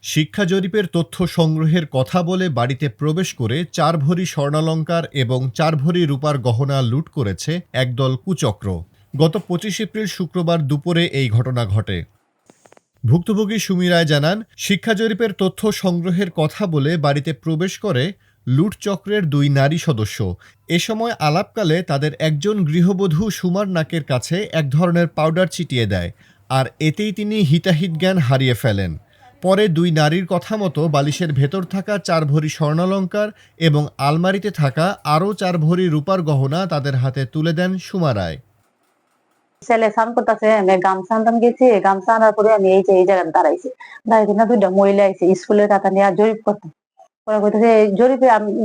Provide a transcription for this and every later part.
শিক্ষা জরিপের তথ্য সংগ্রহের কথা বলে বাড়িতে প্রবেশ করে ৪ ভরি স্বর্ণালংকার এবং ৪ ভরি রূপার গহনা লুট করেছে একদল কুচক্র। গত ২৫ এপ্রিল শুক্রবার দুপুরে এই ঘটনা ঘটে। ভুক্তভোগী সুমি রায় জানান, শিক্ষা জরিপের তথ্য সংগ্রহের কথা বলে বাড়িতে প্রবেশ করে লুট চক্রের ২ নারী সদস্য। এ সময় আলাপকালে তাদের একজন গৃহবধূ সুমার নাকের কাছে এক ধরনের পাউডার ছিটিয়ে দেয়, আর এতেই তিনি হিতাহিত জ্ঞান হারিয়ে ফেলেন। পরে ২ নারীর কথা মতো বালিশের ভেতর থাকা ৪ ভরি স্বর্ণালংকার এবং আলমারিতে থাকা আরও ৪ ভরি রূপার গহনা তাদের হাতে তুলে দেন সুমা রায়। ছেলে স্নান করতেছে, আমি গামছা আনতাম গেছি, গামছা আনার পরে আমি এই যে এই জায়গায় দাঁড়াইছি, দাঁড়াইছি না 2টা মহিলা আইছে স্কুলের খাতা নিয়ে জরিপ করতে। পরে কইতেছে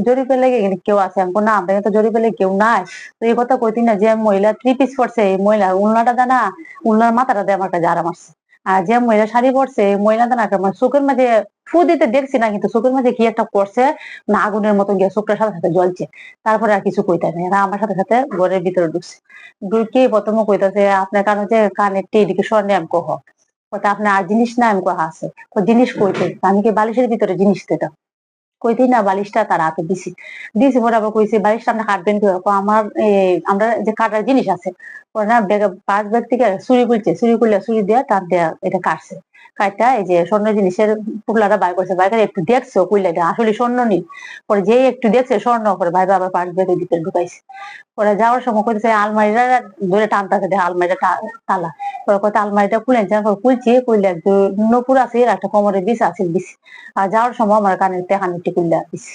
জরিপে লেগে কেউ আছে? আমি না, আমরা তো জরিপে লেগে কেউ নাই। তো এই কথা কইতি না, যে মহিলা 3 পিস পরছে এই মহিলা উল্লাটা দানা উল্লার মাথাটা দিয়ে আমার কাছে আরাম আসছে। আর যে মহিলা শাড়ি পরছে এই মহিলা দানা আমার চোখের মাঝে ফু দিতে দেখছি না, কিন্তু চোখের মাঝে কি একটা করছে না, আগুনের মতো গিয়ে চোখটার সাথে সাথে জ্বলছে। তারপরে আর কিছু কইতে নাই, এরা আমার সাথে সাথে ঘরের ভিতরে ঢুকছে। ঢুকে প্রথমে কইতাছে, আপনার কানে যে কানের এদিকে স্বর্ণে আমি কহ কথা, আপনার আর জিনিস না? আমি কহ আছে। জিনিস কইতে? আমি কি বালিশের ভিতরে জিনিস দিতাম? কইতেই না বালিশটা তার হাতে দিছি। পরে আবার কইছে, বালিশটা আপনি কাটবেন কি? আমার আমরা যে কাটার জিনিস আছে পরে না পাঁচ ব্যাগ থেকে চুরি খুলছে, চুরি খুলে চুরি দিয়ে টান দেয়া এটা কাটছে। কাটটা এই যে স্বর্ণ জিনিসের পুটলাটা বাইর করছে, বাইরে একটু দেখছো কইলে এটা আসলে স্বর্ণ নেই। পরে যে একটু দেখছে স্বর্ণ, পরে ভাই আবার পাঁচ ব্যাগের ভিতরে ঢুকাইছে। পরে যাওয়ার সময় কইতেছে আলমারিটা ধরে টানতেছে, দেখে আলমারিটা তালা। পরে কত আলমারিটা খুলে খুলছি, কইলে একটু নপুর আছে আর একটা কোমরে বিষ আছে দিছি। আর যাওয়ার সময় আমার কানের টেহানিটি খুলে দিছি।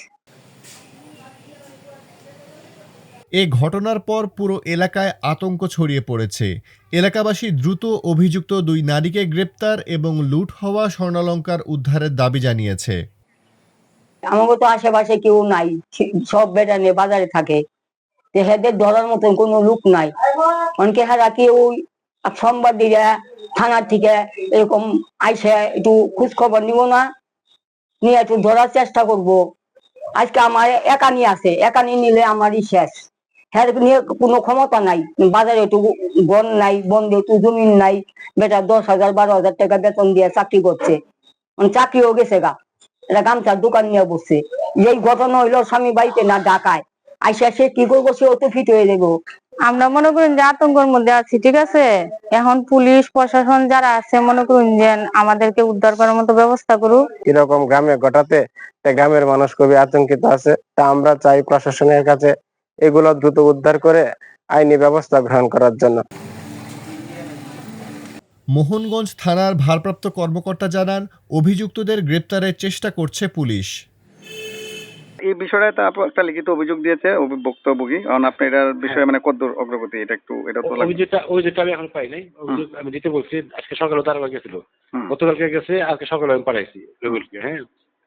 এ ঘটনার পর পুরো এলাকায় আতঙ্ক ছড়িয়ে পড়েছে। এলাকাবাসী দ্রুত অভিযুক্ত ২ নারীকে গ্রেপ্তার এবং লুট হওয়া স্বর্ণালংকার উদ্ধারের দাবি জানিয়েছে। আমাকে তো আশেপাশে কেউ নাই, সব বেটা নিয়ে বাজারে থাকে, হেদের ধরার মতন কোনো লোক নাই। অনেকে হারা কেউ সংবাদ দিলে থানার থেকে এরকম আইসে একটু খোঁজ খবর নিব না, নিয়ে একটু ধরার চেষ্টা করব। আজকে আমার একানি আছে, একানি নিলে আমারই শেষ। হ্যাঁ নিয়ে কোনো ক্ষমতা নাই, বাজারে একটু গন নাই, বন্ধে একটু জমিন নাই, বেটা 10,000 12,000 টাকা বেতন দিয়ে চাকরি করছে, চাকরিও গেছে গা, এটা গামছার দোকান নিয়ে বসছে। এই ঘটনা হইলো স্বামী বাড়িতে না ঢাকায় আইসা সে কি করবো, সে অত ফিট হয়ে যাবো। আমরা মনে করেন যে আতঙ্কের মধ্যে আছি, ঠিক আছে? এখন পুলিশ প্রশাসন যারা আছে মনে করুন যে আমাদেরকে উদ্ধার করার মতো ব্যবস্থা করুক। এরকম গ্রামে ঘটাতে গ্রামের মানুষ খুবই আতঙ্কিত আছে। তা আমরা চাই প্রশাসনের কাছে এগুলো দ্রুত উদ্ধার করে আইনি ব্যবস্থা গ্রহণ করার জন্য। মোহনগঞ্জ থানার ভারপ্রাপ্ত কর্মকর্তা জানান, অভিযুক্তদের গ্রেপ্তারের চেষ্টা করছে পুলিশ। এই বিষয়টা একটা লিখিত অভিযোগ দিয়েছে ভুক্তভোগী, কারণ আপনি এটার বিষয়ে মানে কতদূর অগ্রগতি এটা একটু এটা তো অভিযোগটা আমি এখন পাই নাই। অভিযোগ আমি দিতে বলছি, আজকে সকালে তারা গেছিল, গতকালকে গেছে, আজকে সকালে আমি পাঠাইছি রবিউলকে। হ্যাঁ,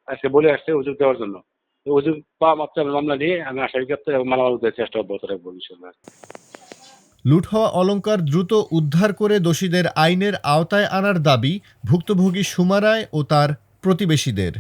আজকে বলে আসছে অভিযোগ দেওয়ার জন্য। অভিযোগ পাওয়া মাত্র আমি মামলা নিয়ে আমি আসামি গ্রেপ্তার এবং মালামাল উদ্ধারের চেষ্টা অব্যাহত রাখবো ইনশাআল্লাহ। লুট হওয়া অলংকার দ্রুত উদ্ধার করে দোষীদের আইনের আওতায় আনার দাবি ভুক্তভোগী সুমা রায় ও তার প্রতিবেশীদের।